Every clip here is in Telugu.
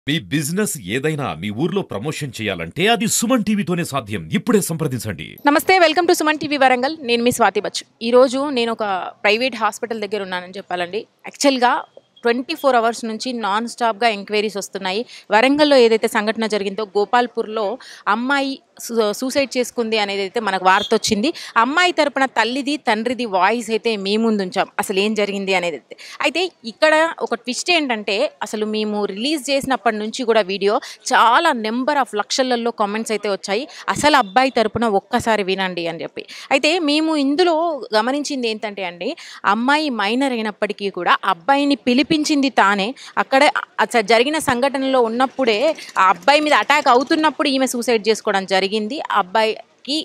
మీ బిజినెస్ ఏదైనా మీ ఊర్లో ప్రమోషన్ చేయాలంటే అది సుమన్ టీవీతోనే సాధ్యం. ఇప్పుడే సంప్రదించండి. నమస్తే, welcome to Suman TV Warangal. నేను మీ స్వాతి బచ్చు. ఈరోజు నేను ఒక ప్రైవేట్ హాస్పిటల్ దగ్గర ఉన్నానని చెప్పాలండి. యాక్చువల్గా 24 అవర్స్ నుంచి నాన్ స్టాప్గా ఎంక్వైరీస్ వస్తున్నాయి. వరంగల్లో ఏదైతే సంఘటన జరిగిందో గోపాల్పూర్లో అమ్మాయి సూసైడ్ చేసుకుంది అనేది అయితే మనకు వార్త వచ్చింది. అమ్మాయి తరపున తల్లిది తండ్రిది వాయిస్ అయితే మీ ముందు ఉంచాం, అసలు ఏం జరిగింది అనేది అయితే ఇక్కడ ఒక ట్విస్ట్ ఏంటంటే, అసలు మేము రిలీజ్ చేసినప్పటి నుంచి కూడా వీడియో చాలా నెంబర్ ఆఫ్ లక్షలలో కామెంట్స్ అయితే వచ్చాయి. అసలు అబ్బాయి తరపున ఒక్కసారి వినండి అని చెప్పి. అయితే మేము ఇందులో గమనించింది ఏంటంటే అండి, అమ్మాయి మైనర్ అయినప్పటికీ కూడా అబ్బాయిని పిలిపించింది తానే. అక్కడ జరిగిన సంఘటనలో ఉన్నప్పుడే ఆ అబ్బాయి మీద అటాక్ అవుతున్నప్పుడు ఈమె సూసైడ్ చేసుకోవడం జరిగింది. అబ్బాయికి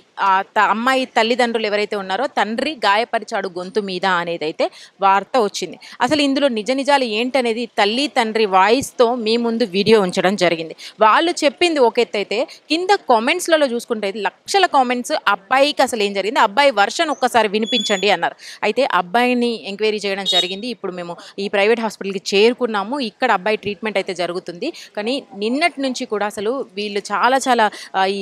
అమ్మాయి తల్లిదండ్రులు ఎవరైతే ఉన్నారో తండ్రి గాయపరిచాడు గొంతు మీద అనేది అయితే వార్త వచ్చింది. అసలు ఇందులో నిజ నిజాలు ఏంటనేది తల్లి తండ్రి వాయిస్తో మీ ముందు వీడియో ఉంచడం జరిగింది. వాళ్ళు చెప్పింది ఒక ఎత్తు అయితే, కింద కామెంట్స్లలో చూసుకుంటే లక్షల కామెంట్స్ అబ్బాయికి అసలు ఏం జరిగింది, అబ్బాయి వర్షన్ ఒక్కసారి వినిపించండి అన్నారు. అయితే అబ్బాయిని ఎంక్వైరీ చేయడం జరిగింది. ఇప్పుడు మేము ఈ ప్రైవేట్ హాస్పిటల్కి చేరుకున్నాము. ఇక్కడ అబ్బాయి ట్రీట్మెంట్ అయితే జరుగుతుంది. కానీ నిన్నటి నుంచి కూడా అసలు వీళ్ళు చాలా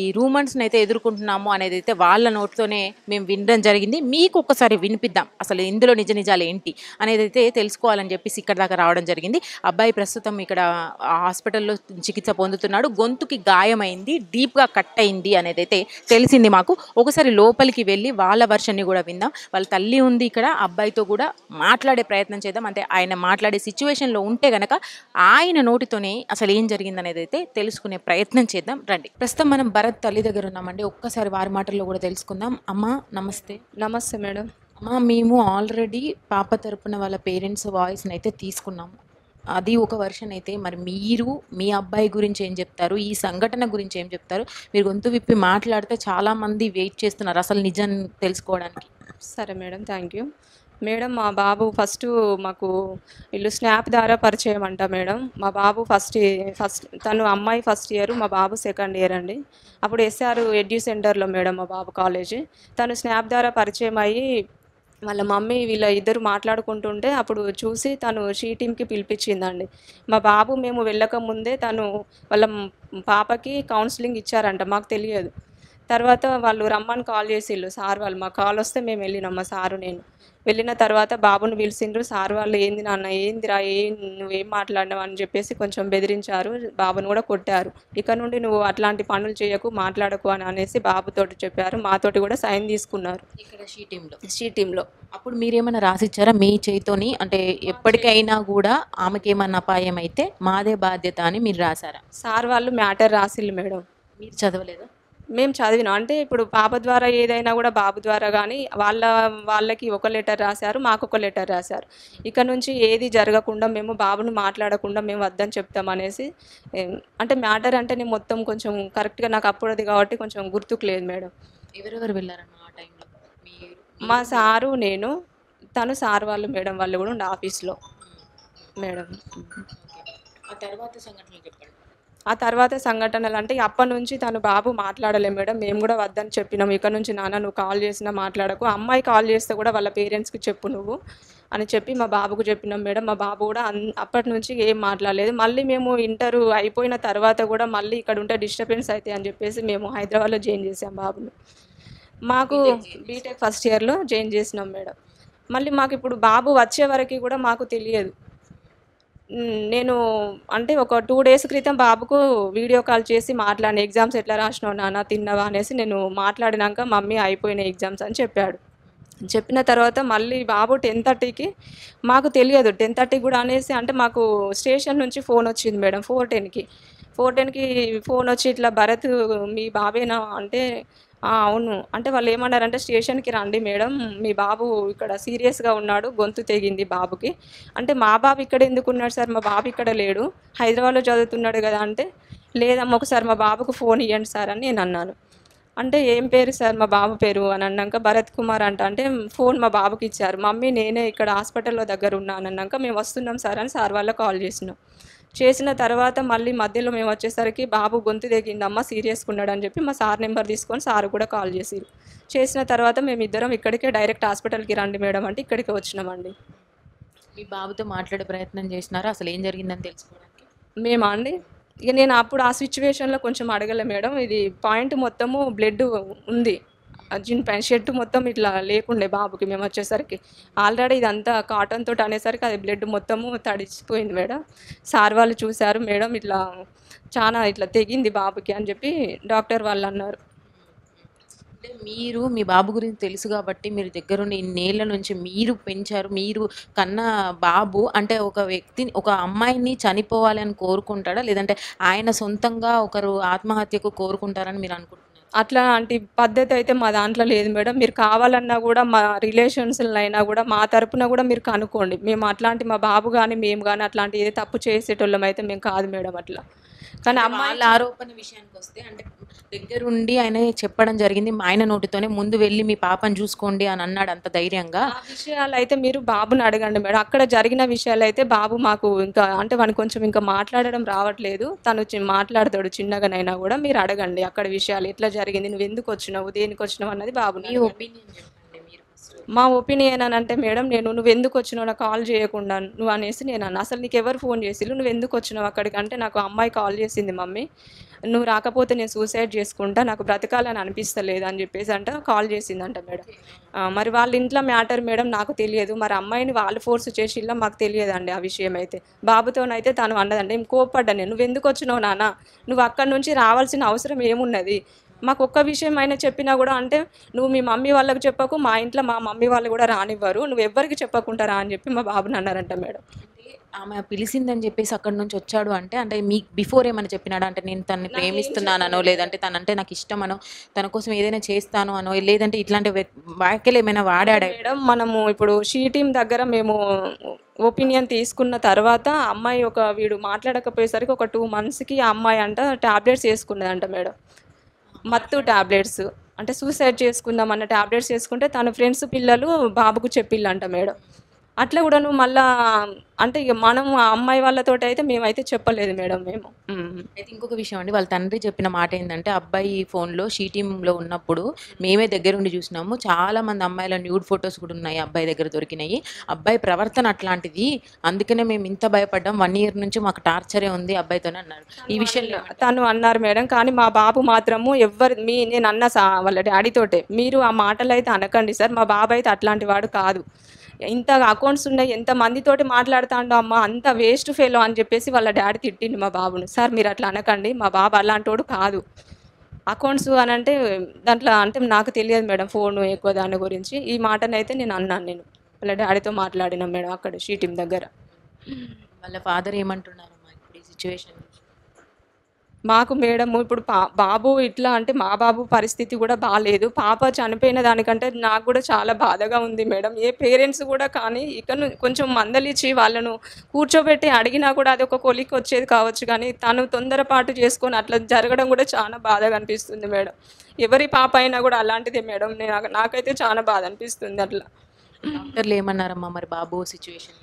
ఈ రూమర్స్ని అయితే ఎదుర్కొంటున్నాము అనేది అయితే వాళ్ళ నోట్తోనే మేము వినడం జరిగింది. మీకు ఒక్కసారి వినిపిద్దాం, అసలు ఇందులో నిజ నిజాలు ఏంటి అనేది అయితే తెలుసుకోవాలని చెప్పేసి ఇక్కడ దాకా రావడం జరిగింది. అబ్బాయి ప్రస్తుతం ఇక్కడ హాస్పిటల్లో చికిత్స పొందుతున్నాడు. గొంతుకి గాయమైంది, డీప్గా కట్ అయింది అనేది అయితే తెలిసింది మాకు. ఒకసారి లోపలికి వెళ్ళి వాళ్ళ వర్షన్ని కూడా విందాం. వాళ్ళ తల్లి ఉంది ఇక్కడ, అబ్బాయితో కూడా మాట్లాడే ప్రయత్నం చేద్దాం. అంటే ఆయన మాట్లాడే సిచ్యువేషన్లో ఉంటే గనక ఆయన నోటితోనే అసలు ఏం జరిగింది అనేది అయితే తెలుసుకునే ప్రయత్నం చేద్దాం రండి. ప్రస్తుతం మనం భరత్ తల్లి దగ్గర ఉన్నామండి. ఒక్కసారి వారి మాటల్లో కూడా తెలుసుకుందాం. అమ్మ నమస్తే. నమస్తే మేడం. అమ్మ, మేము ఆల్రెడీ పాప తరపున వాళ్ళ పేరెంట్స్ వాయిస్ని అయితే తీసుకున్నాము. అది ఒక వర్షన్ అయితే, మరి మీరు మీ అబ్బాయి గురించి ఏం చెప్తారు, ఈ సంఘటన గురించి ఏం చెప్తారు? మీరు గొంతు విప్పి మాట్లాడితే చాలామంది వెయిట్ చేస్తున్నారు అసలు నిజం తెలుసుకోవడానికి. సరే మేడం, థ్యాంక్ యూ మేడం. మా బాబు ఫస్ట్ మాకు వీళ్ళు స్నాప్ ద్వారా పరిచయం అంట మేడం. మా బాబు ఫస్ట్ తను అమ్మాయి ఫస్ట్ ఇయర్, మా బాబు సెకండ్ ఇయర్ అండి. అప్పుడు ఎస్ఆర్ ఎడ్యూ సెంటర్లో మేడం మా బాబు కాలేజీ. తను స్నాప్ ద్వారా పరిచయం అయ్యి వాళ్ళ మమ్మీ వీళ్ళ ఇద్దరు మాట్లాడుకుంటుంటే అప్పుడు చూసి తను షీ టీమ్కి పిలిపించిందండి. మా బాబు మేము వెళ్ళక ముందే తను వాళ్ళ పాపకి కౌన్సిలింగ్ ఇచ్చారంట, మాకు తెలియదు. తర్వాత వాళ్ళు రమ్మని కాల్ చేసిళ్ళు సార్ వాళ్ళు. మా కాల్ వస్తే మేము వెళ్ళినాం, మా సారు నేను వెళ్ళిన తర్వాత బాబుని పిలిచిండ్రు. సార్ వాళ్ళు ఏంది నాన్న, ఏందిరా, నువ్వేం మాట్లాడినావు అని చెప్పేసి కొంచెం బెదిరించారు. బాబుని కూడా కొట్టారు. ఇక నుండి నువ్వు అట్లాంటి పనులు చేయకు, మాట్లాడకు అని అనేసి బాబుతోటి చెప్పారు. మాతోటి కూడా సైన్ తీసుకున్నారు ఇక్కడ షీ షీ టీంలో. అప్పుడు మీరేమైనా రాసిచ్చారా మీ చేయితోని? అంటే ఎప్పటికైనా కూడా ఆమెకేమన్నా అపాయం అయితే మాదే బాధ్యత అని మీరు రాశారా? సార్ వాళ్ళు మ్యాటర్ రాసిళ్ళు మేడం. మీరు చదవలేదా? మేము చదివినాం. అంటే ఇప్పుడు పాప ద్వారా ఏదైనా కూడా బాబు ద్వారా కానీ వాళ్ళకి ఒక లెటర్ రాశారు, మాకు ఒక లెటర్ రాశారు. ఇక నుంచి ఏది జరగకుండా మేము బాబుని మాట్లాడకుండా మేము వద్దని చెప్తామనేసి. అంటే మ్యాటర్ అంటే నేను మొత్తం కొంచెం కరెక్ట్గా నాకు అప్పుడది కాబట్టి కొంచెం గుర్తుకు లేదు మేడం. ఎవరెవరు వెళ్ళారన్న ఆ టైంలో? మా సారు, నేను, తను సార్ వాళ్ళు మేడం వాళ్ళు కూడా ఉండే ఆఫీస్లో మేడం. ఆ తర్వాత సంఘటనలు చెప్పండి. ఆ తర్వాత సంఘటనలు అంటే అప్పటి నుంచి తను బాబు మాట్లాడలేము మేడం. మేము కూడా వద్దని చెప్పినాం, ఇక నుంచి నాన్న నువ్వు కాల్ చేసినా మాట్లాడకు, అమ్మాయి కాల్ చేస్తే కూడా వాళ్ళ పేరెంట్స్కి చెప్పు నువ్వు అని చెప్పి మా బాబుకు చెప్పినాం మేడం. మా బాబు కూడా అప్పటి నుంచి ఏం మాట్లాడలేదు. మళ్ళీ మేము ఇంటర్ అయిపోయిన తర్వాత కూడా మళ్ళీ ఇక్కడ ఉంటే డిస్టర్బెన్స్ అవుతాయి అని చెప్పేసి మేము హైదరాబాద్లో జాయిన్ చేసాం బాబుని. మాకు బీటెక్ ఫస్ట్ ఇయర్లో జాయిన్ చేసినాం మేడం. మళ్ళీ మాకు ఇప్పుడు బాబు వచ్చే వరకు కూడా మాకు తెలియదు. నేను అంటే ఒక 2 డేస్ క్రితం బాబుకు వీడియో కాల్ చేసి మాట్లాడిన, ఎగ్జామ్స్ ఎట్లా రాసినావు నాన్న, తిన్నావా అనేసి నేను మాట్లాడినాక మమ్మీ అయిపోయిన ఎగ్జామ్స్ అని చెప్పాడు. చెప్పిన తర్వాత మళ్ళీ బాబు 10:30కి, మాకు తెలియదు 10:30 కూడా అనేసి, అంటే మాకు స్టేషన్ నుంచి ఫోన్ వచ్చింది మేడం 4:10కి ఫోన్ వచ్చి ఇట్లా భరత్ మీ బాబేనా అంటే అవును అంటే వాళ్ళు ఏమన్నారంటే స్టేషన్కి రండి మేడం, మీ బాబు ఇక్కడ సీరియస్గా ఉన్నాడు, గొంతు తెగింది బాబుకి. అంటే మా బాబు ఇక్కడ ఎందుకు ఉన్నాడు సార్, మా బాబు ఇక్కడ లేడు, హైదరాబాద్లో చదువుతున్నాడు కదా అంటే, లేదమ్మా ఒకసారి మా బాబుకు ఫోన్ ఇవ్వండి సార్ అని నేను అన్నాను. అంటే ఏం పేరు సార్, మా బాబు పేరు అని అన్నాక భరత్ కుమార్ అంటే ఫోన్ మా బాబుకి ఇచ్చారు. మమ్మీ నేనే ఇక్కడ హాస్పిటల్లో దగ్గర ఉన్నాను అన్నాక మేము వస్తున్నాం సార్ అని సార్ వాళ్ళకి కాల్ చేసినాం. చేసిన తర్వాత మళ్ళీ మధ్యలో మేము వచ్చేసరికి బాబు గొంతు తెగిందమ్మ, సీరియస్గా ఉన్నాడు అని చెప్పి మా సార్ నెంబర్ తీసుకొని సార్ కూడా కాల్ చేసిరు. చేసిన తర్వాత మేమిద్దరం ఇక్కడికే డైరెక్ట్ హాస్పిటల్కి రండి మేడం అంటే ఇక్కడికి వచ్చినామండి. మీ బాబుతో మాట్లాడే ప్రయత్నం చేసినారా అసలు ఏం జరిగిందని తెలుసుకోవడానికి? మేమా అండి ఇక నేను అప్పుడు ఆ సిచ్యువేషన్‌లో కొంచెం అడగలే మేడం. ఇది పాయింట్ మొత్తము బ్లడ్ ఉంది. జీన్ ప్యాంట్ షర్ట్ మొత్తం ఇట్లా లేకుండే బాబుకి మేమొచ్చేసరికి. ఆల్రెడీ ఇదంతా కాటన్ తోటి అనేసరికి అది బ్లడ్ మొత్తము తడిసిపోయింది మేడం. సార్ వాళ్ళు చూసారు, "మేడం ఇట్లా చానా ఇట్లా తెగింది బాబుకి" అని చెప్పి డాక్టర్ వాళ్ళన్నారు. అంటే మీరు మీ బాబు గురించి తెలుసు కాబట్టి మీరు దగ్గరుండి ఇన్నేళ్ల నుంచి మీరు పెంచారు. మీరు కన్న బాబు అంటే ఒక వ్యక్తిని ఒక అమ్మాయిని చనిపోవాలి అని కోరుకుంటాడా? లేదంటే ఆయన సొంతంగా ఒకరు ఆత్మహత్యకు కోరుకుంటారని మీరు అనుకుంటున్నారా? అట్లాంటి పద్ధతయితే మా దాంట్లో లేదు మేడం. మీరు కావాలన్నా గూడా మా రిలేషన్స్‌లనైనా గూడా మా తరపున గూడా మీరు కనుక్కోండి. మేము అట్లాంటి మా బాబు గాని, మేము గాని అట్లాంటి ఏ తప్పు చేసేటోళ్ళమైతే మేము కాదు మేడం అట్లా. కానీ అంటే అమ్మాయి వాళ్ళ ఆరోపణ విషయానికొస్తే అంటే దగ్గరుండి ఆయన చెప్పడం జరిగింది. ఆయన నోటితోనే ముందు వెళ్లి మీ పాపని చూసుకోండి అని అన్నాడు అంత ధైర్యంగా. ఆ విషయాలైతే మీరు బాబుని అడగండి మేడం. అక్కడ జరిగిన విషయాలైతే బాబు మాకు ఇంకా అంటే వానికి కొంచెం ఇంకా మాట్లాడడం రావట్లేదు. తను మాట్లాడతాడు చిన్నగానైనా గూడా. మీరు అడగండి అక్కడ విషయాలు ఎట్లా జరిగింది? నువ్వెందుకొచ్చినావు? దేనికొచ్చినావు? అన్నది బాబుని మీ అడగండి. ఒపీనియన్ చెప్పండి మీరు ఫస్ట్. మా ఒపీనియన్ అని అంటే మేడం నేను నువ్వెందుకొచ్చినావు నాకు కాల్ చేయకుండా నువ్వు అనేసి నేను అన్నా. అసలు నీకెవరు ఫోన్ చేసిర్రు? నువ్వెందుకొచ్చినావు అక్కడికి? అంటే నాకు అమ్మాయి కాల్ చేసింది మమ్మీ. నువ్వు రాకపోతే నేను సూసైడ్ చేసుకుంటా. నాకు బ్రతకాలని అనిపిస్తలేదు అని చెప్పేసి అంట కాల్ చేసిందంట మేడం. మరి వాళ్ళ ఇంట్లో మ్యాటర్ మేడం నాకు తెలియదు. మరి అమ్మాయిని వాళ్ళు ఫోర్స్ చేసిల్లా మాకు తెలియదండి ఆ విషయం అయితే. బాబుతోనైతే తను అన్నదండి. నేను కోప్పడ్డా నేను. "నువ్వెందుకొచ్చినావు నాన్న? నువ్వు అక్కడి నుంచి రావాల్సిన అవసరం ఏమున్నది? మాకొక్క విషయం అయినా చెప్పినా గూడా అంటే, "నువ్వు మీ మమ్మీ వాళ్ళకి చెప్పకు, మా ఇంట్లో మా మమ్మీ వాళ్ళు గూడా రానివ్వరు. నువ్వెవ్వరికీ చెప్పకుండా రా" అని చెప్పి మా బాబుని అన్నారంట మేడం. అంటే ఆమె పిలిసిందని చెప్పేసి అక్కడి నుంచి వచ్చాడు అంటే, అంటే మీకు బిఫోర్ ఏమైనా చెప్పినాడా? అంటే నేను తనని నాకేం ప్రేమిస్తున్నాననో, చెప్పలేదు. లేదంటే తనంటే నాకు ఇష్టమనో, తన కోసం ఏదైనా చేస్తాను అనో, లేదంటే ఇట్లాంటి వ్యాఖ్యలు ఏమైనా వాడాడా? మేడం మనము ఇప్పుడు షీ టీమ్ దగ్గర మేము ఒపీనియన్ తీసుకున్న తర్వాత అమ్మాయి వీడు మాట్లాడకపోయేసరికి ఒక 2 మంత్స్‌కి ఆ అమ్మాయి అంట టాబ్లెట్స్ యేసుకున్నదంట మేడం. మత్తు టాబ్లెట్స్. అంటే సూసైడ్ చేసుకుందాం అన్న టాబ్లెట్స్ యేసుకుంటే తన ఫ్రెండ్స్ పిల్లలు బాబుకు చెప్పిళ్ళంట మేడం. అట్లా గూడాను మళ్ళా అంటే ఇగ మనం ఆ అమ్మాయి వాళ్ళతోటయితే మేమైతే చెప్పలేదు మేడం మేము. అయితే ఇంకొక విషయం అండి, వాళ్ళ తండ్రి చెప్పిన మాట ఏందంటే, అబ్బాయి ఫోన్‌లో షీ టీమ్‌లో ఉన్నప్పుడు మేమే దగ్గరుండి చూసినాము. చాలా మంది అమ్మాయిల న్యూడ్ ఫోటోస్ కూడా ఉన్నాయి అబ్బాయి దగ్గర దొరికినాయి. అబ్బాయి ప్రవర్తన అట్లాంటిది. అందుకనే మేము ఇంత భయపడ్డాం. 1 ఇయర్ నుంచి మాకు టార్చరే ఉంది అబ్బాయితోని అన్నారు. ఈ విషయంలో తను అన్నారు మేడం. కానీ మా బాబు మాత్రము నేనన్నా వాళ్ళ డ్యాడీ తోటే. "మీరు ఆ మాటలైతే అనకండి సార్. మా బాబు అయితే అట్లాంటి వాడు కాదు. ఇంత అకౌంట్స్ ఉన్నాయి. ఎంత మందితోటి మాట్లాడుతాండో అమ్మ. అంత వేస్ట్ ఫెలో" అని చెప్పేసి వాళ్ళ డ్యాడీ తిట్టిండు మా బాబుని. "సార్ మీరు అట్లా అనకండి. మా బాబు అలాంటోడు కాదు. అకౌంట్స్ అనంటే దాంట్లో అంటే నాకు తెలియదు మేడం ఫోను ఎక్కువ దాని గురించి. ఈ మాటనైతే నేను అన్నాను నేను. వాళ్ళ డ్యాడీతో మాట్లాడినా మేడం అక్కడ షీ టీమ్ దగ్గర." వాళ్ళ ఫాదర్ ఏమంటున్నారమ్మా ఇప్పుడు ఈ సిట్యుయేషన్? మాకు మేడము ఇప్పుడు బాబు ఇట్లా అంటే మా బాబు పరిస్థితి కూడా బాలేదు. పాప చనిపోయిన దానికంటే నాకు కూడా చాలా బాధగా ఉంది మేడం. ఏ పేరెంట్స్ కూడా కానీ కొంచెం మందలిచ్చి వాళ్ళను కూర్చోబెట్టి అడిగినా కూడా అదొక కొలిక్కొచ్చేది కావచ్చు గానీ, తను తొందరపాటు చేసుకొని అట్లా జరగడం కూడా చాలా బాధగా అనిపిస్తుంది మేడం. ఎవరి పాప అయినా కూడా అలాంటిదే మేడం. నాకైతే చాలా బాధ అనిపిస్తుంది అట్లా. డాక్టర్లు ఏమన్నారమ్మా మరి బాబు సిట్యుయేషన్?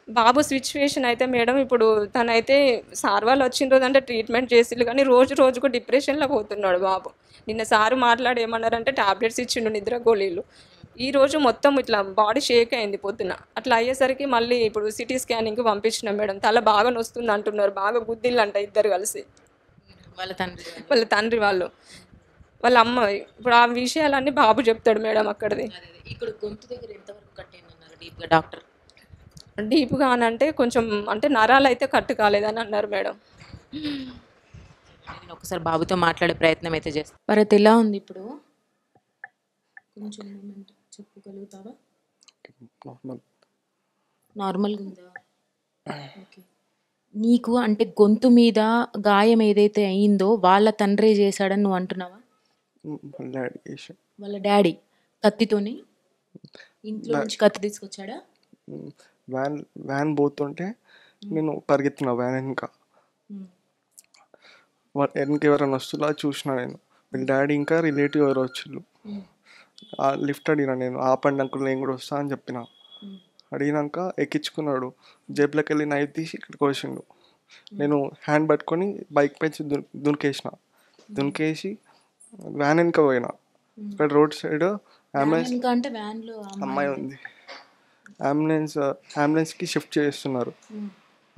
బాబు సిచ్యువేషన్ అయితే మేడం ఇప్పుడు తనైతే సార్ వాళ్ళు వచ్చిన రోజంటే ట్రీట్మెంట్ చేసిర్రు కానీ రోజు రోజుకు డిప్రెషన్‌లో పోతున్నాడు బాబు. నిన్న సారు మాట్లాడి ఏమన్నారంటే టాబ్లెట్స్ ఇచ్చిండు నిద్ర గోళీలు. ఈరోజు మొత్తం ఇట్లా బాడీ షేక్ అయింది పొద్దున. అట్లా అయ్యేసరికి మళ్ళీ ఇప్పుడు సిటీ స్కానింగ్‌కి పంపించినాం మేడం. తల బాగా నొస్తుంది అంటున్నారు. బాగా గుద్దిల్లంట ఇద్దరు కలిసి. వాళ్ళ తండ్రి వాళ్ళ తండ్రి వాళ్ళు. వాళ్ళ అమ్మ ఇప్పుడు ఆ విషయాలన్నీ బాబు చెప్తాడు మేడం అక్కడిది. ఇక్కడ గొంతు దగ్గర ఎంతవరకు కట్టయిందన్నారు డీప్‌గా డాక్టర్? డీప్‌గా అనంటే కొంచెం అంటే నరాలైతే కట్టు కాలేదని అన్నారు మేడం. నేను ఒకసారి బాబుతో మాట్లాడే ప్రయత్నం అయితే చేస్తాను. భరత్ ఎలా ఉంది ఇప్పుడు? కొంచెం మూమెంట్ చెప్పగలుగుతావా? నార్మల్. నార్మల్‌గా ఉందా? ఓకే. నీకు అంటే గొంతు మీద గాయం ఏదైతే అయిందో వాళ్ళ తండ్రే చేశాడని నువ్వు అంటున్నావా? వాళ్ళ డాడీ చేసాడు. వాళ్ళ డాడీ కత్తితోని ఇంట్లో నుంచి కత్తి తీసుకొచ్చాడా? వ్యాన్ వ్యాన్ పోతుంటే నేను పరిగెత్తిన వ్యాన్ వెనక. వెనక ఎవరైనా వస్తున్నా చూసిన నేను. వీళ్ళ డాడీ ఇంకా రిలేటివ్ ఎవరో వచ్చిళ్ళు. లిఫ్ట్ అడిగిన నేను, ఆపండి అంకుల్ నేను కూడా వస్తా అని చెప్పిన. అడిగినాక ఎక్కించుకున్నాడు. జేబులోకి వెళ్ళి నైఫ్ తీసి ఇక్కడికి వచ్చిండు. నేను హ్యాండ్ పట్టుకొని బైక్ పైకి దునికేసిన. దునికేసి వ్యాన్ వెనక పోయినా. ఇక్కడ రోడ్ సైడ్ అంబులెన్స్ అంటే వ్యాన్లో అమ్మాయి ఉంది. అంబులెన్స్కి షిఫ్ట్ చేస్తున్నారు.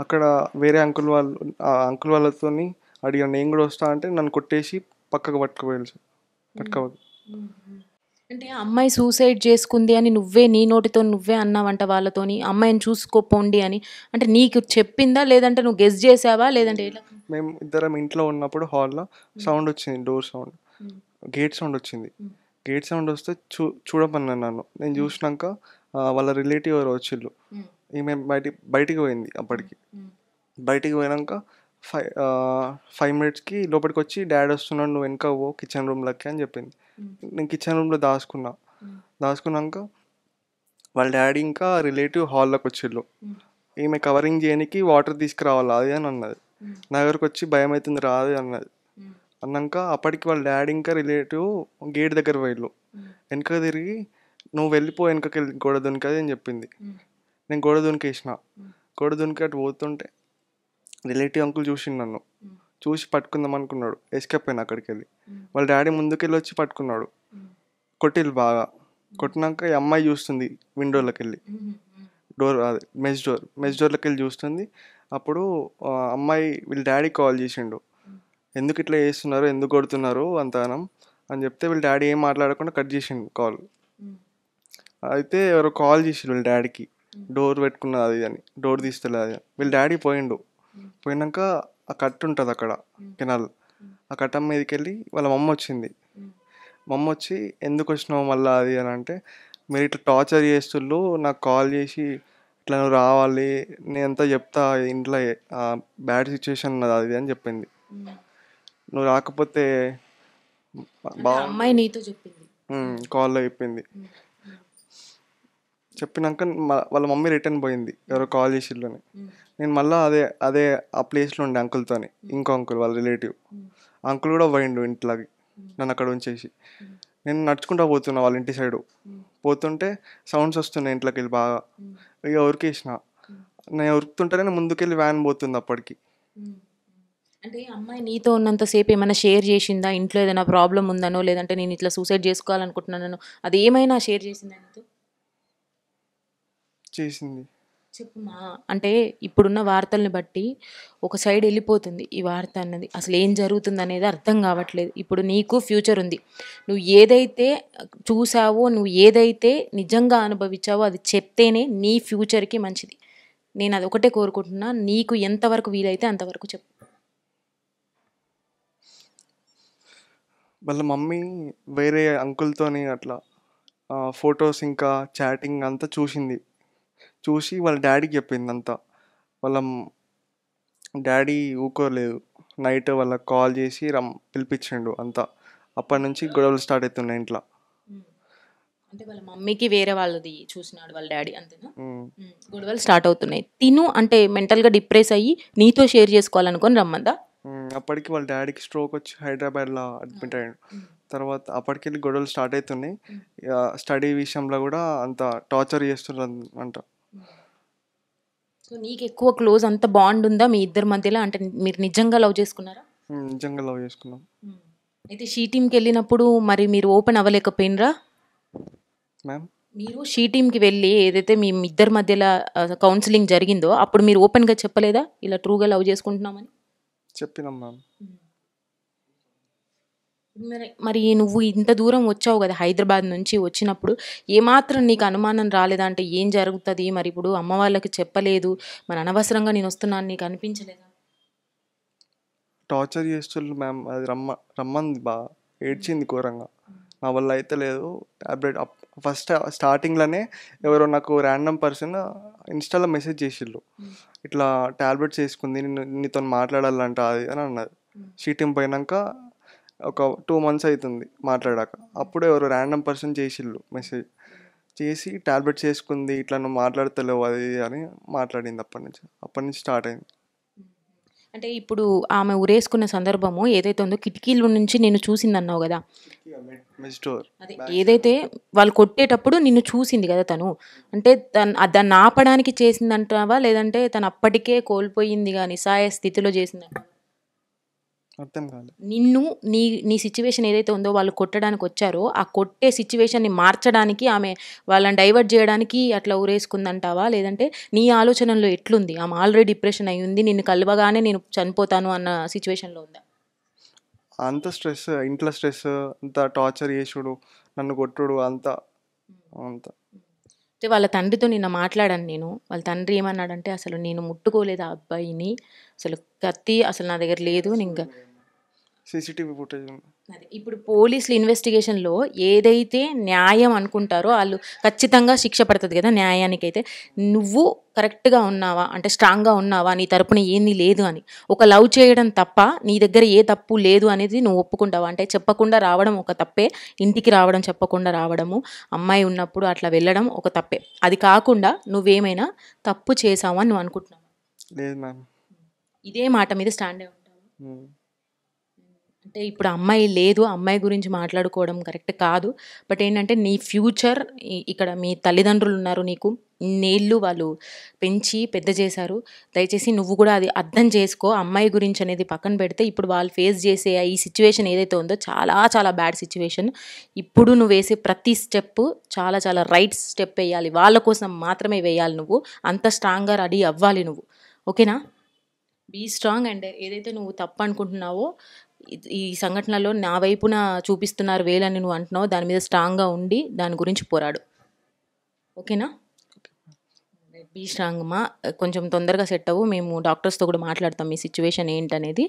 అక్కడ వేరే అంకుల్ వాళ్ళు ఆ అంకుల్ వాళ్ళతోని అడిగా నేను కూడా వస్తా అంటే నన్ను కొట్టేసి పక్కకు పట్టుకుపోయారు సార్. పట్టుకోవాలి. అంటే ఆ అమ్మాయి సూసైడ్ చేసుకుంది అని నువ్వే నీ నోటితో నువ్వే అన్నావంట వాళ్ళతోని, అమ్మాయిని చూసుకోపోండి అని. అంటే నీకు చెప్పిందా, లేదంటే నువ్వు గెస్ చేసావా, లేదంటే ఎట్లా? మేము ఇద్దరం ఇంట్లో ఉన్నప్పుడు హాల్లో సౌండ్ వచ్చింది, డోర్ సౌండ్, గేట్ సౌండ్ వచ్చింది. గేట్ సౌండ్ వస్తే చూడమన్నాను నన్ను. నేను చూసినాక వాళ్ళ రిలేటివ్ ఎవరు వచ్చిళ్ళు. ఈమె బయటికి పోయింది. అప్పటికి బయటికి పోయినాక 5 మినిట్స్కి లోపలికి వచ్చి డాడీ వస్తున్నాడు, నువ్వు వెనక పో కిచెన్ రూమ్లోకి అని చెప్పింది. నేను కిచెన్ రూమ్లో దాచుకున్నాక వాళ్ళ డాడీ ఇంకా రిలేటివ్ హాల్లోకి వచ్చిళ్ళు. ఈమె కవరింగ్ చేయడానికి వాటర్ తీసుకురావాలి అది అని అన్నది. నా దగ్గరకు వచ్చి భయం అవుతుంది రాదు అన్నది. అన్నాక అప్పటికి వాళ్ళ డాడీ ఇంకా రిలేటివ్ గేట్ దగ్గర పోయిళ్ళు. వెనక తిరిగి నువ్వు వెళ్ళిపో వెనకకి వెళ్ళి గోడ దునికది అని చెప్పింది. నేను గోడ దునికేసిన. గోడ దునికి అటు పోతుంటే రిలేటివ్ అంకుల్ చూసిండు నన్ను. చూసి పట్టుకుందాం అనుకున్నాడు. ఎస్కేప్ అయినా అక్కడికి వెళ్ళి. వాళ్ళ డాడీ ముందుకెళ్ళి వచ్చి పట్టుకున్నాడు. కొట్టిల్లు బాగా. కొట్టినాక ఈ అమ్మాయి చూస్తుంది విండోలోకి వెళ్ళి, డోర్ అది మెస్ డోర్లోకి వెళ్ళి చూస్తుంది. అప్పుడు అమ్మాయి వీళ్ళ డాడీ కాల్ చేసిండు. ఎందుకు ఇట్లా చేస్తున్నారు, ఎందుకు కొడుతున్నారు అంతగానం అని చెప్తే వీళ్ళ డాడీ ఏం మాట్లాడకుండా కట్ చేసిండు కాల్. అయితే ఎవరో కాల్ చేసిండు వీళ్ళ డాడీకి, డోర్ పెట్టుకున్నది అది అని, డోర్ తీస్తలేదు అది. వీళ్ళ డాడీ పోయినాక ఆ కట్ట ఉంటుంది అక్కడ కెనాల్, ఆ కట్ట మీదకి వెళ్ళి వాళ్ళ మమ్మ వచ్చింది. మమ్మ వచ్చి ఎందుకు వచ్చినావు మళ్ళీ అది అని అంటే, మీరు ఇట్లా టార్చర్ చేస్తుళ్ళు, నాకు కాల్ చేసి ఇట్లా నువ్వు రావాలి నేనంతా చెప్తా ఇంట్లో బ్యాడ్ సిచ్యువేషన్ ఉన్నది అది అని చెప్పింది. నువ్వు రాకపోతే అమ్మాయి నీతో చెప్పింది, కాల్లో చెప్పింది. చెప్పినాక వాళ్ళ మమ్మీ రిటర్న్ పోయింది ఎవరో కాల్ చేసిళ్ళని. నేను మళ్ళీ అదే ఆ ప్లేస్లో ఉండే అంకుల్తోని, ఇంకో అంకుల్ వాళ్ళ రిలేటివ్ అంకుల్ కూడా పోయిండు ఇంట్లోకి నన్ను అక్కడ ఉంచేసి. నేను నడుచుకుంటా పోతున్నా వాళ్ళ ఇంటి సైడు. పోతుంటే సౌండ్స్ వస్తున్నాయి ఇంట్లోకి వెళ్ళి బాగా. ఇక ఉరికేసిన. నేను ఉరుకుతుంటేనే ముందుకెళ్ళి వ్యాన్ పోతుంది అప్పటికి. అంటే అమ్మాయి నీతో ఉన్నంతసేపు ఏమైనా షేర్ చేసిందా, ఇంట్లో ఏదైనా ప్రాబ్లం ఉందనో, లేదంటే నేను ఇట్లా సూసైడ్ చేసుకోవాలనుకుంటున్నానో, అది ఏమైనా షేర్ చేసిందా నీతో? చేసింది. చెప్పుమా. అంటే ఇప్పుడున్న వార్తల్ని బట్టి ఒక సైడ్ వెళ్ళిపోతుంది ఈ వార్త అన్నది. అసలు ఏం జరుగుతుంది అనేది అర్థం కావట్లేదు. ఇప్పుడు నీకు ఫ్యూచర్ ఉంది. నువ్వు ఏదైతే చూసావో, నువ్వు ఏదైతే నిజంగా అనుభవించావో అది చెప్తేనే నీ ఫ్యూచర్కి మంచిది. నేను అది ఒకటే కోరుకుంటున్నా. నీకు ఎంతవరకు వీలైతే అంతవరకు చెప్పు. వాళ్ళ మమ్మీ వేరే అంకుల్తోని అట్లా ఫొటోస్ ఇంకా చాటింగ్ అంతా చూసి వాళ్ళ డాడీకి చెప్పింది అంతా. వాళ్ళ డాడీ ఊకోలేదు. నైట్ వాళ్ళకి కాల్ చేసి పిలిపించిండు అంతా. అప్పటి నుంచి గొడవలు స్టార్ట్ అవుతున్నాయి ఇంట్లో. అంటే వాళ్ళ మమ్మీకి వేరే వాళ్ళది చూసినాడు వాళ్ళ డాడీ, అంతేనా? గొడవలు స్టార్ట్ అవుతున్నాయి. తిను అంటే మెంటల్గా డిప్రెస్ అయ్యి నీతో షేర్ చేసుకోవాలనుకొని రమ్మందా? అప్పటికి వాళ్ళ డాడీకి స్ట్రోక్ వచ్చి హైదరాబాద్లో అడ్మిట్ అయ్యాడు. తర్వాత అప్పటికెళ్ళి గొడవలు స్టార్ట్ అవుతున్నాయి. స్టడీ విషయంలో కూడా అంత టార్చర్ చేస్తున్నారు అంట. సో నీకు ఎక్కువ క్లోజ్ అంత బాండ్ ఉందా మీ ఇద్దరి మధ్యలో? అంటే మీరు నిజంగా లవ్ చేసుకున్నారా? నిజంగా లవ్ చేసుకున్నాం. అయితే షీ టీమ్కి వెళ్ళినప్పుడు మరి మీరు ఓపెన్ అవ్వలేకపోయినరా మ్యామ్? మీరు షీ టీమ్కి వెళ్ళి ఏదైతే మీ ఇద్దరి మధ్యలో కౌన్సిలింగ్ జరిగిందో అప్పుడు మీరు ఓపెన్గా చెప్పలేదా ఇలా ట్రూగా లవ్ చేసుకుంటున్నామని? చెప్పినాం మ్యామ్. మరి నువ్వు ఇంత దూరం వచ్చావు కదా హైదరాబాద్ నుంచి, వచ్చినప్పుడు ఏమాత్రం నీకు అనుమానం రాలేదా? అంటే ఏం జరుగుతుంది మరి, ఇప్పుడు అమ్మ వాళ్ళకి చెప్పలేదు, మరి అనవసరంగా నేను వస్తున్నాను నీకు అనిపించలేదా? టార్చర్ చేస్తున్నారు మ్యామ్. అది రమ్మంది బాగా ఏడ్చింది ఘోరంగా. నా వల్ల అయితే లేదు ట్యాబ్లెట్. ఫస్ట్ స్టార్టింగ్లోనే ఎవరో నాకు ర్యాండమ్ పర్సన్ ఇన్స్టాలో మెసేజ్ చేసిళ్ళు, ఇట్లా ట్యాబ్లెట్స్ వేసుకుంది నీతో మాట్లాడాలంట అది అని అన్నది. షీటింగ్ పోయినాక ఒక 2 months అవుతుంది మాట్లాడాక. అప్పుడు ఎవరు ర్యాండమ్ పర్సన్ చేసిళ్ళు మెసేజ్ చేసి ట్యాబ్లెట్స్ వేసుకుంది ఇట్లా నువ్వు మాట్లాడతలేవు అది అని మాట్లాడింది. అప్పటి నుంచి స్టార్ట్ అయింది. అంటే ఇప్పుడు ఆమె ఉరేసుకున్న సందర్భము ఏదైతే ఉందో కిటికీల నుంచి నిన్ను చూసింది అన్నావు కదా, అదే ఏదైతే వాళ్ళు కొట్టేటప్పుడు నిన్ను చూసింది కదా తను, అంటే దాన్ని ఆపడానికి చేసిందంటావా, లేదంటే తను అప్పటికే కోల్పోయింది కానీ నిస్సహాయ స్థితిలో చేసిందంట? అర్థం కాలేదు. నిన్ను నీ నీ సిచ్యువేషన్ ఏదైతే ఉందో వాళ్ళు కొట్టడానికి వచ్చారో ఆ కొట్టే సిచ్యువేషన్ని మార్చడానికి ఆమె వాళ్ళని డైవర్ట్ చేయడానికి అట్లా ఊరేసుకుందంటావా, లేదంటే నీ ఆలోచనలో ఎట్లుంది? ఆమె ఆల్రెడీ డిప్రెషన్ అయి ఉంది, నిన్ను కలవగానే నేను చనిపోతాను అన్న సిచ్యువేషన్లో ఉందా? అంత స్ట్రెస్, ఇంట్లో స్ట్రెస్, అంత టార్చర్ చేసుడు, నన్ను కొట్టుడు అంతా అంతా. అంటే వాళ్ళ తండ్రితో నిన్న మాట్లాడాను నేను. వాళ్ళ తండ్రి ఏమన్నాడంటే, అసలు నేను ముట్టుకోలేదు ఆ అబ్బాయిని, అసలు కత్తి అసలు నా దగ్గర లేదు. ఇంకా సీసీటీవీ ఫుటేజ్ ఉంది. అదే ఇప్పుడు పోలీసులు ఇన్వెస్టిగేషన్లో ఏదైతే న్యాయం అనుకుంటారో వాళ్ళు ఖచ్చితంగా శిక్ష పడుతుంది కదా న్యాయానికైతే. నువ్వు కరెక్ట్గా ఉన్నావా, అంటే స్ట్రాంగ్గా ఉన్నావా, నీ తరపున ఏంది లేదు అని. ఒక లవ్ చేయడం తప్ప నీ దగ్గర ఏ తప్పు లేదు అనేది నువ్వు ఒప్పుకుంటావా? అంటే చెప్పకుండా రావడం ఒక తప్పే, ఇంటికి రావడం చెప్పకుండా రావడము, అమ్మాయి ఉన్నప్పుడు అట్లా వెళ్ళడం ఒక తప్పే. అది కాకుండా నువ్వేమైనా తప్పు చేసావా అని నువ్వు అనుకుంటున్నావా? లేదు మ్యామ్. ఇదే మాట మీద స్టాండే ఉంటావా? అంటే ఇప్పుడు అమ్మాయి లేదు, అమ్మాయి గురించి మాట్లాడుకోవడం కరెక్ట్ కాదు. బట్ ఏంటంటే నీ ఫ్యూచర్, ఇక్కడ మీ తల్లిదండ్రులు ఉన్నారు, నీకు నేళ్ళు వాళ్ళు పెంచి పెద్ద చేశారు. దయచేసి నువ్వు కూడా అది అర్థం చేసుకో. అమ్మాయి గురించి అనేది పక్కన పెడితే ఇప్పుడు వాళ్ళు ఫేస్ చేసే ఈ సిచ్యువేషన్ ఏదైతే ఉందో చాలా చాలా బ్యాడ్ సిచ్యువేషన్. ఇప్పుడు నువ్వు వేసే ప్రతి స్టెప్ చాలా చాలా రైట్ స్టెప్ వేయాలి, వాళ్ళ కోసం మాత్రమే వేయాలి. నువ్వు అంత స్ట్రాంగ్గా రెడీ అవ్వాలి నువ్వు, ఓకేనా? Be strong. అండ్ ఏదైతే నువ్వు తప్పు అనుకుంటున్నావో ఈ సంఘటనలో నా వైపున చూపిస్తున్నారు వేలని నువ్వు అంటున్నావు, దాని మీద స్ట్రాంగ్గా ఉండి దాని గురించి పోరాడు, ఓకేనా? బీ స్ట్రాంగ్ మా. కొంచెం తొందరగా సెట్ అవ్వు. మేము డాక్టర్స్తో కూడా మాట్లాడతాం మీ సిచ్యువేషన్ ఏంటనేది.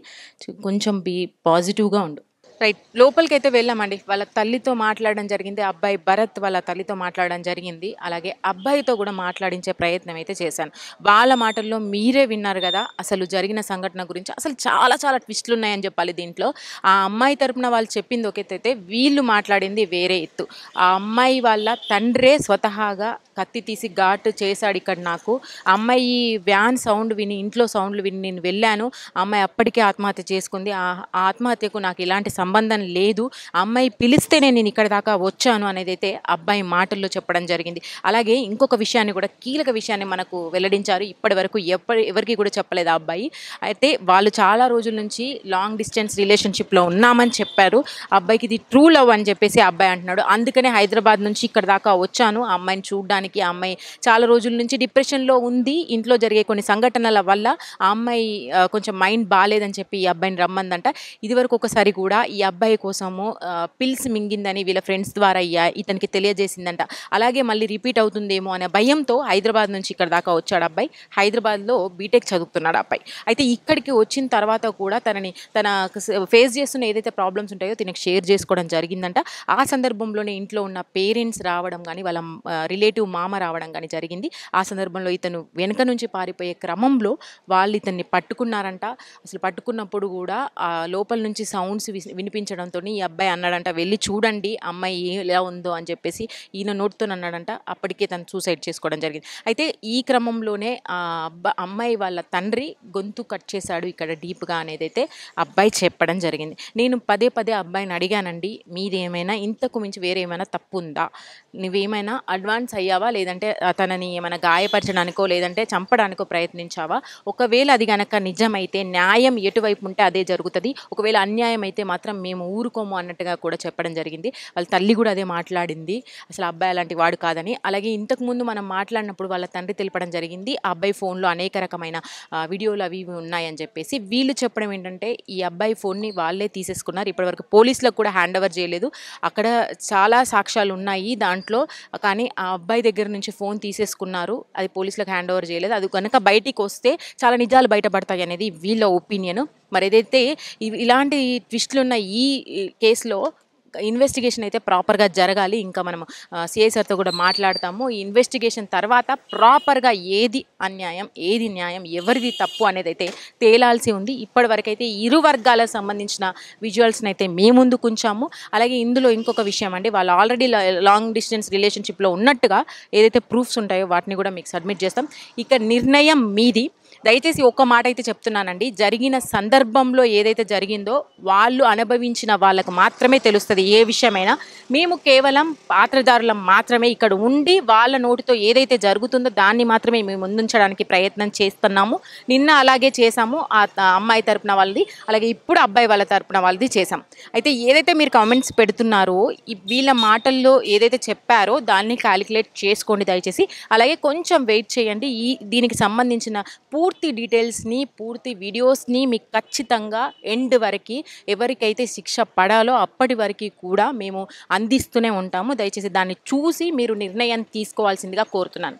కొంచెం బీ పాజిటివ్గా ఉండు. రైట్, లోపలికి అయితే వెళ్ళామండి. వాళ్ళ తల్లితో మాట్లాడడం జరిగింది, అబ్బాయి భరత్ వాళ్ళ తల్లితో మాట్లాడడం జరిగింది. అలాగే అబ్బాయితో కూడా మాట్లాడించే ప్రయత్నం అయితే చేశాను. వాళ్ళ మాటల్లో మీరే విన్నారు కదా అసలు జరిగిన సంఘటన గురించి. అసలు చాలా చాలా ట్విస్టులు ఉన్నాయని చెప్పాలి దీంట్లో. ఆ అమ్మాయి తరపున వాళ్ళు చెప్పింది ఒక ఎత్తు అయితే వీళ్ళు మాట్లాడింది వేరే ఎత్తు. ఆ అమ్మాయి వాళ్ళ తండ్రే స్వతహాగా కత్తి తీసి ఘాటు చేశాడు ఇక్కడ నాకు. అమ్మాయి వ్యాన్ సౌండ్ విని, ఇంట్లో సౌండ్లు విని నేను వెళ్ళాను. అమ్మాయి అప్పటికే ఆత్మహత్య చేసుకుంది. ఆ ఆత్మహత్యకు నాకు ఇలాంటి సంబంధం లేదు, అమ్మాయి పిలిస్తేనే నేను ఇక్కడ దాకా వచ్చాను అనేది అయితే అబ్బాయి మాటల్లో చెప్పడం జరిగింది. అలాగే ఇంకొక విషయాన్ని కూడా, కీలక విషయాన్ని మనకు వెల్లడించారు. ఇప్పటి వరకు ఎవరికి కూడా చెప్పలేదు ఆ అబ్బాయి. అయితే వాళ్ళు చాలా రోజుల నుంచి లాంగ్ డిస్టెన్స్ రిలేషన్షిప్లో ఉన్నామని చెప్పారు. అబ్బాయికి ఇది ట్రూ లవ్ అని చెప్పేసి అబ్బాయి అంటున్నాడు. అందుకనే హైదరాబాద్ నుంచి ఇక్కడ దాకా వచ్చాను ఆ అమ్మాయిని చూడడానికి. ఆ అమ్మాయి చాలా రోజుల నుంచి డిప్రెషన్లో ఉంది. ఇంట్లో జరిగే కొన్ని సంఘటనల వల్ల ఆ అమ్మాయి కొంచెం మైండ్ బాగాలేదని చెప్పి ఈ అబ్బాయిని రమ్మందంట. ఇదివరకు ఒకసారి కూడా ఈ అబ్బాయి కోసము పిల్స్ మింగిందని వీళ్ళ ఫ్రెండ్స్ ద్వారా ఇతనికి తెలియజేసిందంట. అలాగే మళ్ళీ రిపీట్ అవుతుందేమో అనే భయంతో హైదరాబాద్ నుంచి ఇక్కడ దాకా వచ్చాడు అబ్బాయి. హైదరాబాద్లో బీటెక్ చదువుతున్నాడు అబ్బాయి. అయితే ఇక్కడికి వచ్చిన తర్వాత కూడా తన ఫేస్ చేస్తున్న ఏదైతే ప్రాబ్లమ్స్ ఉంటాయో తినకు షేర్ చేసుకోవడం జరిగిందంట. ఆ సందర్భంలోనే ఇంట్లో ఉన్న పేరెంట్స్ రావడం కానీ, వాళ్ళ రిలేటివ్ మామ రావడం కానీ జరిగింది. ఆ సందర్భంలో ఇతను వెనుక నుంచి పారిపోయే క్రమంలో వాళ్ళు ఇతన్ని పట్టుకున్నారంట. అసలు పట్టుకున్నప్పుడు కూడా లోపల నుంచి సౌండ్స్ వినిపించడంతో ఈ అబ్బాయి అన్నాడంట, వెళ్ళి చూడండి అమ్మాయి ఎలా ఉందో అని చెప్పేసి ఈయన నోటితో అన్నాడంట. అప్పటికే తను సూసైడ్ చేసుకోవడం జరిగింది. అయితే ఈ క్రమంలోనే అమ్మాయి వాళ్ళ తండ్రి గొంతు కట్ చేశాడు ఇక్కడ డీప్గా అనేది అయితే అబ్బాయి చెప్పడం జరిగింది. నేను పదే పదే అబ్బాయిని అడిగానండి, మీదేమైనా ఇంతకు మించి వేరే ఏమైనా తప్పు ఉందా, నువ్వేమైనా అడ్వాన్స్ అయ్యావా, లేదంటే తనని ఏమైనా గాయపరచడానికో లేదంటే చంపడానికో ప్రయత్నించావా? ఒకవేళ అది కనుక నిజమైతే న్యాయం ఎటువైపు ఉంటే అదే జరుగుతుంది, ఒకవేళ అన్యాయం అయితే మాత్రం మేము ఊరుకోము అన్నట్టుగా కూడా చెప్పడం జరిగింది. వాళ్ళ తల్లి కూడా అదే మాట్లాడింది, అసలు అబ్బాయి అలాంటి వాడు కాదని. అలాగే ఇంతకుముందు మనం మాట్లాడినప్పుడు వాళ్ళ తండ్రి తెలపడం జరిగింది, ఆ అబ్బాయి ఫోన్లో అనేక రకమైన వీడియోలు అవి ఇవి ఉన్నాయని చెప్పేసి. వీళ్ళు చెప్పడం ఏంటంటే ఈ అబ్బాయి ఫోన్ని వాళ్ళే తీసేసుకున్నారు, ఇప్పటివరకు పోలీసులకు కూడా హ్యాండ్ ఓవర్ చేయలేదు. అక్కడ చాలా సాక్ష్యాలు ఉన్నాయి దాంట్లో, కానీ ఆ అబ్బాయి దగ్గర నుంచి ఫోన్ తీసేసుకున్నారు, అది పోలీసులకు హ్యాండ్ ఓవర్ చేయలేదు. అది కనుక బయటికి వస్తే చాలా నిజాలు బయటపడతాయి అనేది వీళ్ళ ఒపీనియన్. మరి ఏదైతే ఇలాంటి ట్విస్టులు ఉన్న ఈ కేసులో ఇన్వెస్టిగేషన్ అయితే ప్రాపర్గా జరగాలి. ఇంకా మనం సిఐ సార్తో కూడా మాట్లాడతాము. ఈ ఇన్వెస్టిగేషన్ తర్వాత ప్రాపర్గా ఏది అన్యాయం ఏది న్యాయం ఎవరిది తప్పు అనేది అయితే తేలాల్సి ఉంది. ఇప్పటివరకైతే ఇరు వర్గాలకు సంబంధించిన విజువల్స్ని అయితే మేము ముందుకు ఉంచాము. అలాగే ఇందులో ఇంకొక విషయం అండి, వాళ్ళు ఆల్రెడీ లాంగ్ డిస్టెన్స్ రిలేషన్షిప్లో ఉన్నట్టుగా ఏదైతే ప్రూఫ్స్ ఉంటాయో వాటిని కూడా మీకు సబ్మిట్ చేస్తాం. ఇక నిర్ణయం మీది. దయచేసి ఒక్క మాట అయితే చెప్తున్నానండి, జరిగిన సందర్భంలో ఏదైతే జరిగిందో వాళ్ళు అనుభవించిన వాళ్ళకు మాత్రమే తెలుస్తుంది ఏ విషయమైనా. మేము కేవలం పాత్రధారులం మాత్రమే, ఇక్కడ ఉండి వాళ్ళ నోటితో ఏదైతే జరుగుతుందో దాన్ని మాత్రమే మేము ముందుంచడానికి ప్రయత్నం చేస్తున్నాము. నిన్న అలాగే చేసాము, ఆ అమ్మాయి తరపున వాళ్ళది, అలాగే ఇప్పుడు అబ్బాయి వాళ్ళ తరపున వాళ్ళది చేసాం. అయితే ఏదైతే మీరు కామెంట్స్ పెడుతున్నారో వీళ్ళ మాటల్లో ఏదైతే చెప్పారో దాన్ని క్యాలిక్యులేట్ చేసుకోండి దయచేసి. అలాగే కొంచెం వెయిట్ చేయండి, దీనికి సంబంధించిన పూర్తి డీటెయిల్స్ని, పూర్తి వీడియోస్ని మీకు ఖచ్చితంగా ఎండ్ వరకు ఎవరికైతే శిక్ష పడాలో అప్పటి వరకు కూడా మేము అందిస్తూనే ఉంటాము. దయచేసి దాన్ని చూసి మీరు నిర్ణయం తీసుకోవాల్సిందిగా కోరుతున్నాను.